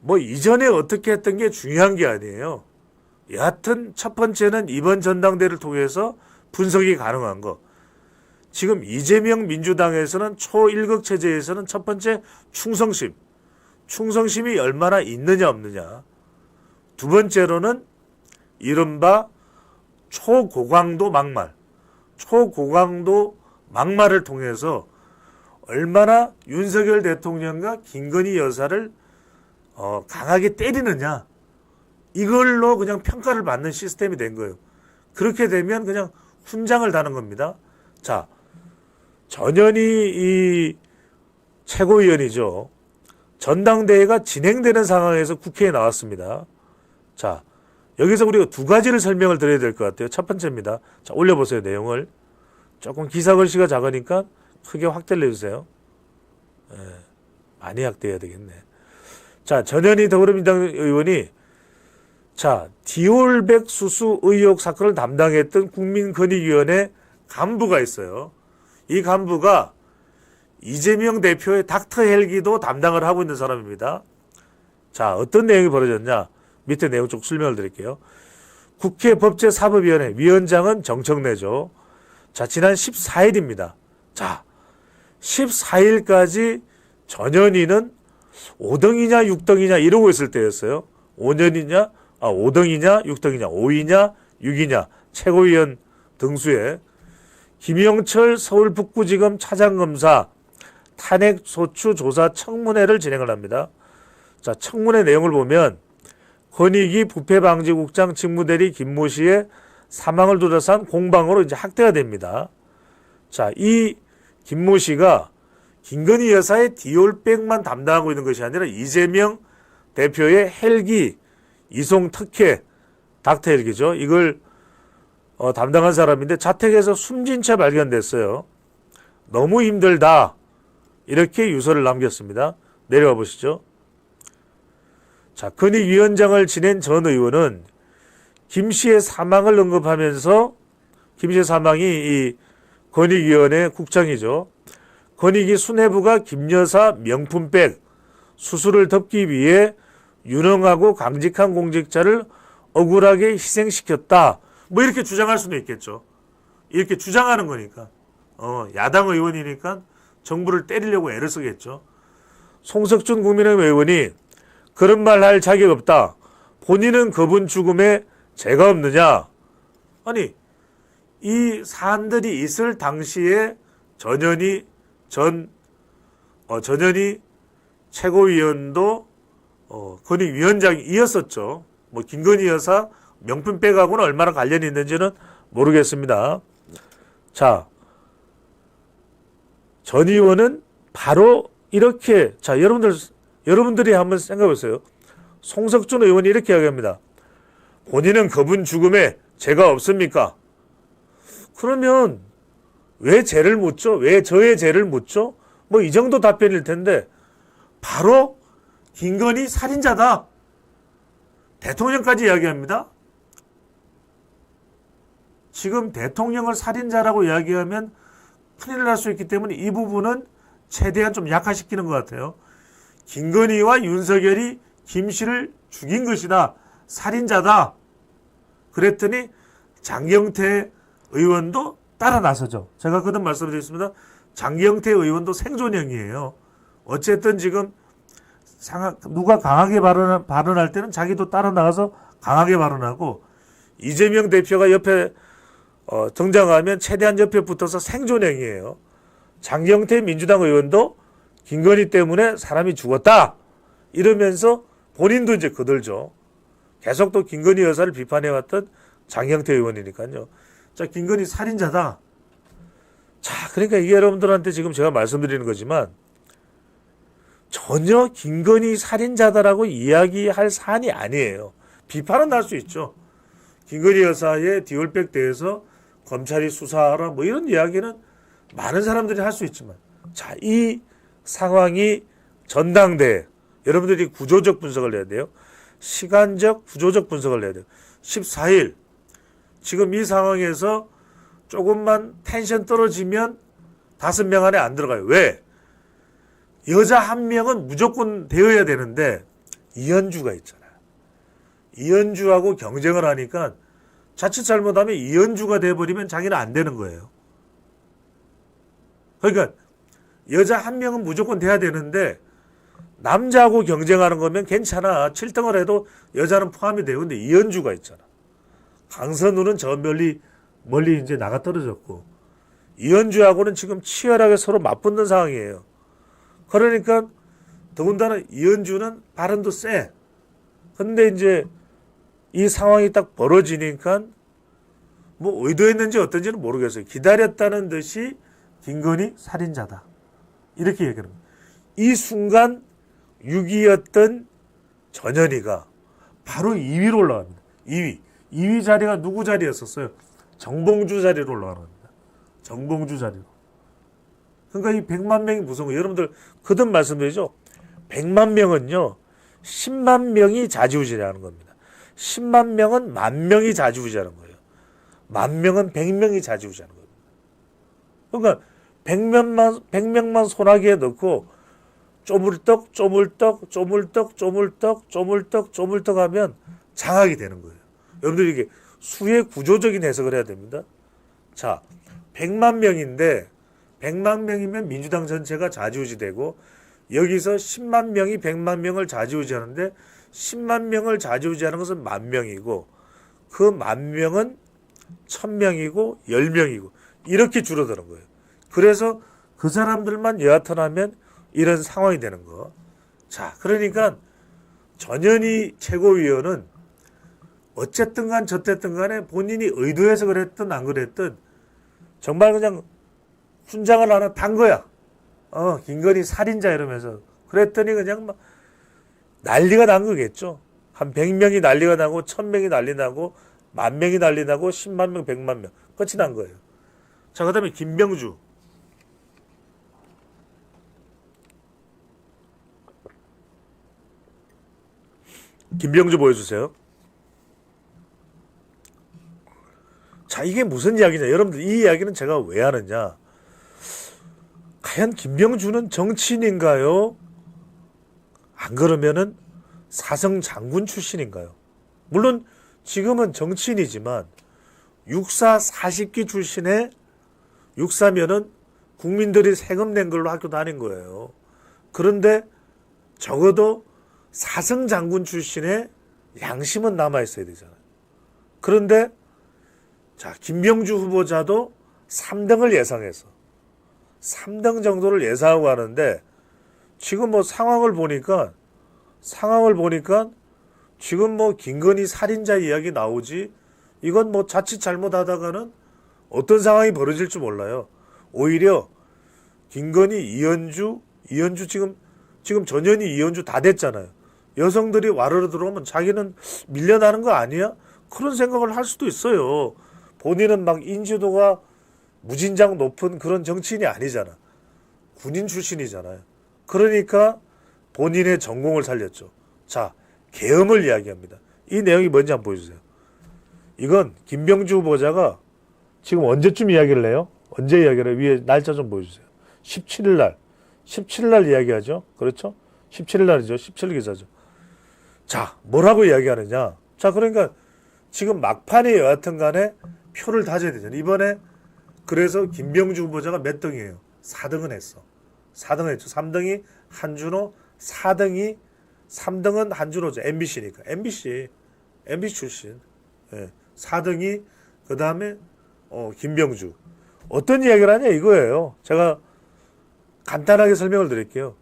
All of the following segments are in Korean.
뭐 이전에 어떻게 했던 게 중요한 게 아니에요. 여하튼 첫 번째는 이번 전당대회를 통해서 분석이 가능한 거. 지금 이재명 민주당에서는 초1급 체제에서는 첫 번째 충성심. 충성심이 얼마나 있느냐 없느냐. 두 번째로는 이른바 초고강도 막말. 초고강도 막말을 통해서 얼마나 윤석열 대통령과 김건희 여사를 강하게 때리느냐. 이걸로 그냥 평가를 받는 시스템이 된 거예요. 그렇게 되면 그냥 훈장을 다는 겁니다. 자, 전현희 이 최고위원이죠. 전당대회가 진행되는 상황에서 국회에 나왔습니다. 자, 여기서 우리가 두 가지를 설명을 드려야 될 것 같아요. 첫 번째입니다. 자, 올려보세요. 내용을. 조금 기사 글씨가 작으니까 크게 확대를 해주세요. 많이 확대해야 되겠네. 자, 전현희 더불어민주당 의원이 자, 디올백 수수 의혹 사건을 담당했던 국민권익위원회 간부가 있어요. 이 간부가 이재명 대표의 닥터 헬기도 담당을 하고 있는 사람입니다. 자, 어떤 내용이 벌어졌냐? 밑에 내용 쭉 설명을 드릴게요. 국회 법제사법위원회 위원장은 정청래죠. 자, 지난 14일입니다. 자, 14일까지 전현희는 5등이냐 6등이냐 이러고 있을 때였어요. 5등이냐 6등이냐 5위냐 6위냐 최고위원 등수에 김영철 서울북부지검 차장검사 탄핵소추 조사 청문회를 진행을 합니다. 자, 청문회 내용을 보면 권익위 부패방지국장 직무대리 김모 씨의 사망을 둘러싼 공방으로 이제 확대가 됩니다. 자, 이 김모 씨가 김건희 여사의 디올백만 담당하고 있는 것이 아니라 이재명 대표의 헬기 이송 특혜 닥터 헬기죠. 이걸 담당한 사람인데 자택에서 숨진 채 발견됐어요. 너무 힘들다. 이렇게 유서를 남겼습니다. 내려와 보시죠. 자, 권익위원장을 지낸 전 의원은 김 씨의 사망을 언급하면서 김 씨의 사망이 이 권익위원회 국장이죠. 권익위 수뇌부가 김 여사 명품백 수수를 덮기 위해 유능하고 강직한 공직자를 억울하게 희생시켰다. 뭐 이렇게 주장할 수도 있겠죠. 이렇게 주장하는 거니까. 야당 의원이니까 정부를 때리려고 애를 쓰겠죠. 송석준 국민의힘 의원이 그런 말 할 자격 없다. 본인은 그분 죽음에 죄가 없느냐. 아니, 이 사안들이 있을 당시에 전현희 최고위원도 권익위원장이었었죠. 뭐 김건희 여사 명품백하고는 얼마나 관련이 있는지는 모르겠습니다. 자, 전 의원은 바로 이렇게 자 여러분들이 한번 생각해 보세요. 송석준 의원이 이렇게 이야기합니다. 본인은 그분 죽음에 죄가 없습니까? 그러면 왜 죄를 묻죠? 왜 저의 죄를 묻죠? 뭐 이 정도 답변일 텐데 바로 김건희 살인자다. 대통령까지 이야기합니다. 지금 대통령을 살인자라고 이야기하면 큰일 날 수 있기 때문에 이 부분은 최대한 좀 약화시키는 것 같아요. 김건희와 윤석열이 김 씨를 죽인 것이다. 살인자다. 그랬더니 장경태 의원도 따라 나서죠. 제가 그동안 말씀드렸습니다. 장경태 의원도 생존형이에요. 어쨌든 지금 누가 강하게 발언할 때는 자기도 따라 나가서 강하게 발언하고 이재명 대표가 옆에 등장하면 최대한 옆에 붙어서 생존형이에요. 장경태 민주당 의원도 김건희 때문에 사람이 죽었다. 이러면서 본인도 이제 거들죠. 계속 또 김건희 여사를 비판해왔던 장경태 의원이니까요. 자, 김건희 살인자다. 자, 그러니까 이게 여러분들한테 지금 제가 말씀드리는 거지만 전혀 김건희 살인자다라고 이야기할 사안이 아니에요. 비판은 날 수 있죠. 김건희 여사의 디올백 대해서 검찰이 수사하라 뭐 이런 이야기는 많은 사람들이 할 수 있지만 자, 이 상황이 전당대회 여러분들이 구조적 분석을 해야 돼요. 시간적 구조적 분석을 해야 돼요. 14일 지금 이 상황에서 조금만 텐션 떨어지면 5명 안에 안 들어가요. 왜? 여자 1명은 무조건 되어야 되는데 이현주가 있잖아요. 이현주하고 경쟁을 하니까 자칫 잘못하면 이현주가 돼버리면 자기는 안 되는 거예요. 그러니까 여자 한 명은 무조건 돼야 되는데 남자하고 경쟁하는 거면 괜찮아. 7등을 해도 여자는 포함이 돼요. 근데 이현주가 있잖아. 강선우는 저 멀리 이제 나가 떨어졌고 이현주하고는 지금 치열하게 서로 맞붙는 상황이에요. 그러니까 더군다나 이현주는 발언도 세. 근데 이제 이 상황이 딱 벌어지니까 뭐 의도했는지 어떤지는 모르겠어요. 기다렸다는 듯이 김건희 살인자다. 이렇게 얘기하는 거예요. 이 순간 6위였던 전현희가 바로 2위로 올라갑니다. 2위 자리가 누구 자리였었어요? 정봉주 자리로 올라가는 겁니다. 정봉주 자리로. 그러니까 이 100만 명이 무서운 거예요. 여러분들 거듭 말씀드리죠. 100만 명은요. 10만 명이 좌지우지하는 겁니다. 10만 명은 10,000명이 좌지우지하는 거예요. 10,000명은 100명이 좌지우지하는 겁니다. 그러니까 100명만 소나기에 넣고 쪼물떡 하면 장악이 되는 거예요. 여러분들 이게 수의 구조적인 해석을 해야 됩니다. 자, 100만 명인데 100만 명이면 민주당 전체가 좌지우지되고 여기서 10만 명이 100만 명을 좌지우지하는데 10만 명을 좌지우지하는 것은 10,000명이고 그 10,000명은 1,000명이고 10명이고 이렇게 줄어드는 거예요. 그래서 그 사람들만 여하튼하면 이런 상황이 되는 거. 자, 그러니까 전현희 최고위원은 어쨌든 간 저쨌든 간에 본인이 의도해서 그랬든 안 그랬든 정말 그냥 훈장을 하나 단 거야. 김건희 살인자 이러면서. 그랬더니 그냥 막 난리가 난 거겠죠. 한 100명이 난리가 나고 1,000명이 난리 나고 10,000명이 난리 나고 10만 명, 100만 명. 끝이 난 거예요. 자, 그 다음에 김병주. 김병주 보여주세요. 자, 이게 무슨 이야기냐. 여러분들 이 이야기는 제가 왜 하느냐. 과연 김병주는 정치인인가요? 안 그러면은 사성 장군 출신인가요? 물론 지금은 정치인이지만 육사 40기 출신의 육사면은 국민들이 세금 낸 걸로 학교 다닌 거예요. 그런데 적어도 사성 장군 출신의 양심은 남아있어야 되잖아요. 그런데 자, 김병주 후보자도 3등을 예상해서 3등 정도를 예상하고 하는데 지금 뭐 상황을 보니까 지금 뭐 김건희 살인자 이야기 나오지 이건 뭐 자칫 잘못하다가는 어떤 상황이 벌어질지 몰라요. 오히려 김건희, 이현주 지금 전현희, 이현주 다 됐잖아요. 여성들이 와르르 들어오면 자기는 밀려나는 거 아니야? 그런 생각을 할 수도 있어요. 본인은 막 인지도가 무진장 높은 그런 정치인이 아니잖아. 군인 출신이잖아요. 그러니까 본인의 전공을 살렸죠. 자, 계엄을 이야기합니다. 이 내용이 뭔지 한번 보여주세요. 이건 김병주 후보자가 지금 언제쯤 이야기를 해요? 언제 이야기를 해요? 위에 날짜 좀 보여주세요. 17일 날 이야기하죠. 그렇죠? 17일 날이죠. 17일 기사죠. 자, 뭐라고 이야기하느냐. 자, 그러니까 지금 막판에 여하튼 간에 표를 다져야 되잖아요. 이번에 그래서 김병주 후보자가 몇 등이에요? 4등은 했어. 4등 했죠. 3등이 한준호, 3등은 한준호죠. MBC니까. MBC 출신. 예. 4등이 그 다음에 김병주. 어떤 이야기를 하냐 이거예요. 제가 간단하게 설명을 드릴게요.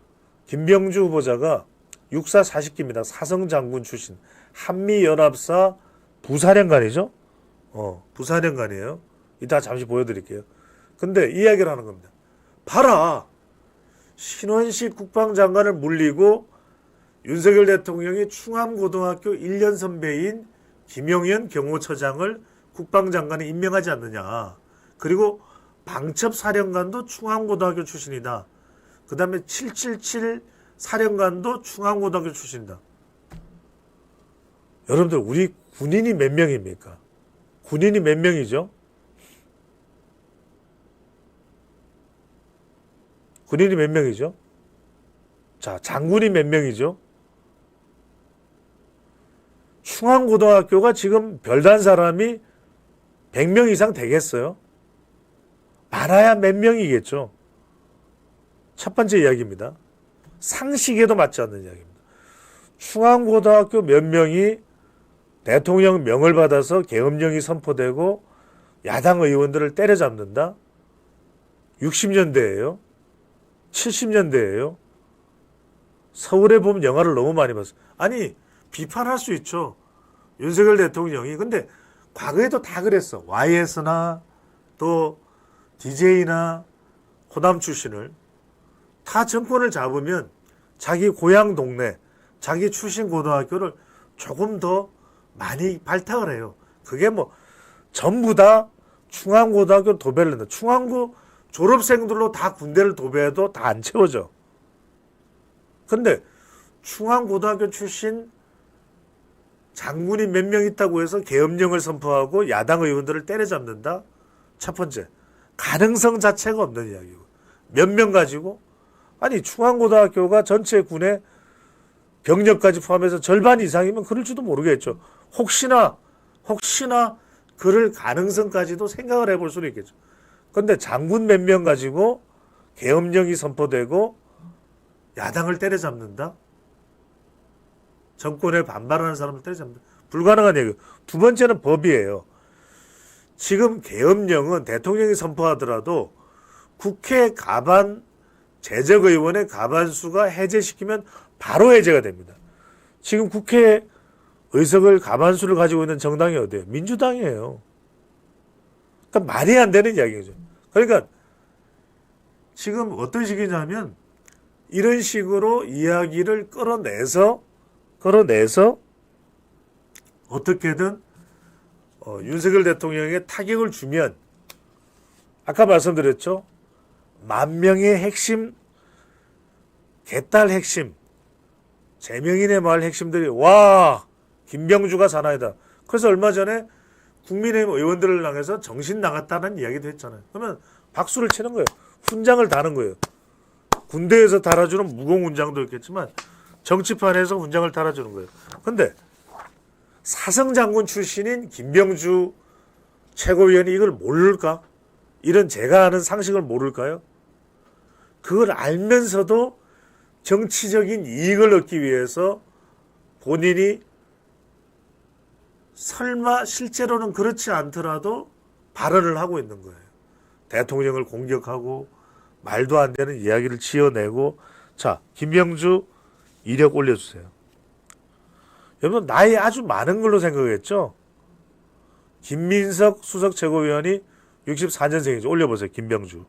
김병주 후보자가 육사 40기입니다. 사성장군 출신. 한미연합사 부사령관이죠. 부사령관이에요. 이따 잠시 보여드릴게요. 근데 이 이야기를 하는 겁니다. 봐라. 신원식 국방장관을 물리고 윤석열 대통령이 충암고등학교 1년 선배인 김용현 경호처장을 국방장관에 임명하지 않느냐. 그리고 방첩사령관도 충암고등학교 출신이다. 그 다음에 777 사령관도 충암고등학교 출신이다. 여러분들 우리 군인이 몇 명입니까? 군인이 몇 명이죠? 군인이 몇 명이죠? 자, 장군이 몇 명이죠? 충안고등학교가 지금 별단 사람이 100명 이상 되겠어요? 많아야 몇 명이겠죠. 첫 번째 이야기입니다. 상식에도 맞지 않는 이야기입니다. 충안고등학교 몇 명이 대통령 명을 받아서 계엄령이 선포되고 야당 의원들을 때려잡는다? 60년대예요? 70년대예요? 서울에 보면 영화를 너무 많이 봤어요. 아니, 비판할 수 있죠. 윤석열 대통령이. 근데 과거에도 다 그랬어. YS나 또 DJ나 호남 출신을 다 정권을 잡으면 자기 고향 동네, 자기 출신 고등학교를 조금 더 많이 발탁을 해요. 그게 뭐 전부 다 충안고등학교 도배를 한다. 충안고 졸업생들로 다 군대를 도배해도 다 안 채워져. 근데 충안고등학교 출신 장군이 몇 명 있다고 해서 계엄령을 선포하고 야당 의원들을 때려잡는다? 첫 번째, 가능성 자체가 없는 이야기고. 몇 명 가지고? 아니, 충안고등학교가 전체 군의 병력까지 포함해서 절반 이상이면 그럴지도 모르겠죠. 혹시나 그럴 가능성까지도 생각을 해볼 수는 있겠죠. 그런데 장군 몇 명 가지고 계엄령이 선포되고 야당을 때려잡는다? 정권에 반발하는 사람을 때려잡는다? 불가능한 얘기예요. 두 번째는 법이에요. 지금 계엄령은 대통령이 선포하더라도 국회 가반 재적의원의 가반수가 해제시키면 바로 해제가 됩니다. 지금 국회 의석을 가반수를 가지고 있는 정당이 어디예요? 민주당이에요. 그러니까 말이 안 되는 이야기죠. 그러니까 지금 어떤 식이냐면 이런 식으로 이야기를 끌어내서 어떻게든 윤석열 대통령에게 타격을 주면 아까 말씀드렸죠. 만 명의 핵심, 개딸 핵심, 제명인의 마을 핵심들이 와 김병주가 사나이다. 그래서 얼마 전에 국민의힘 의원들을 향해서 정신 나갔다는 이야기도 했잖아요. 그러면 박수를 치는 거예요. 훈장을 다는 거예요. 군대에서 달아주는 무공훈장도 있겠지만 정치판에서 훈장을 달아주는 거예요. 그런데 사성장군 출신인 김병주 최고위원이 이걸 모를까? 이런 제가 아는 상식을 모를까요? 그걸 알면서도 정치적인 이익을 얻기 위해서 본인이 설마 실제로는 그렇지 않더라도 발언을 하고 있는 거예요. 대통령을 공격하고 말도 안 되는 이야기를 지어내고. 자, 김병주 이력 올려주세요. 여러분 나이 아주 많은 걸로 생각했죠. 김민석 수석 최고위원이 64년생이죠. 올려보세요. 김병주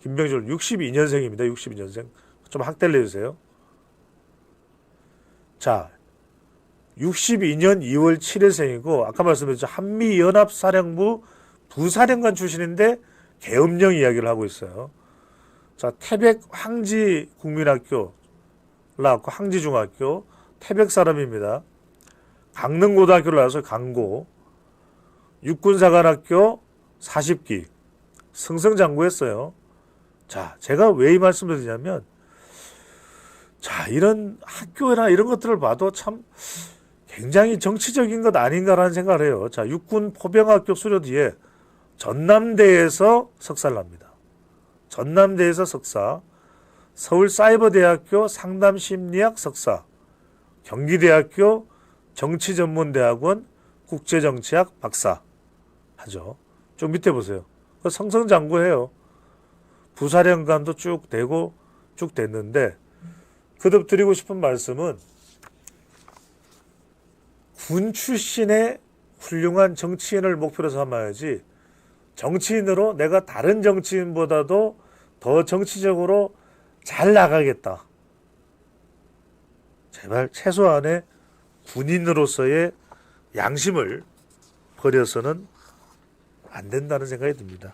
62년생입니다. 62년생. 좀 학대를 해주세요. 자, 62년 2월 7일생이고 아까 말씀드렸죠. 한미연합사령부 부사령관 출신인데 계엄령 이야기를 하고 있어요. 자, 태백 황지국민학교 나왔고 황지중학교 태백 사람입니다. 강릉고등학교를 나와서 강고 육군사관학교 40기 승승장구했어요. 자, 제가 왜 이 말씀을 드리냐면 자, 이런 학교나 이런 것들을 봐도 참 굉장히 정치적인 것 아닌가라는 생각을 해요. 자, 육군 포병학교 수료 뒤에 전남대에서 석사를 합니다. 전남대에서 석사, 서울사이버대학교 상담심리학 석사, 경기대학교 정치전문대학원 국제정치학 박사 하죠. 좀 밑에 보세요. 성성장구해요. 부사령관도 쭉 되고 쭉 됐는데 거듭 드리고 싶은 말씀은 군 출신의 훌륭한 정치인을 목표로 삼아야지 정치인으로 내가 다른 정치인보다도 더 정치적으로 잘 나가겠다. 제발 최소한의 군인으로서의 양심을 버려서는 안 된다는 생각이 듭니다.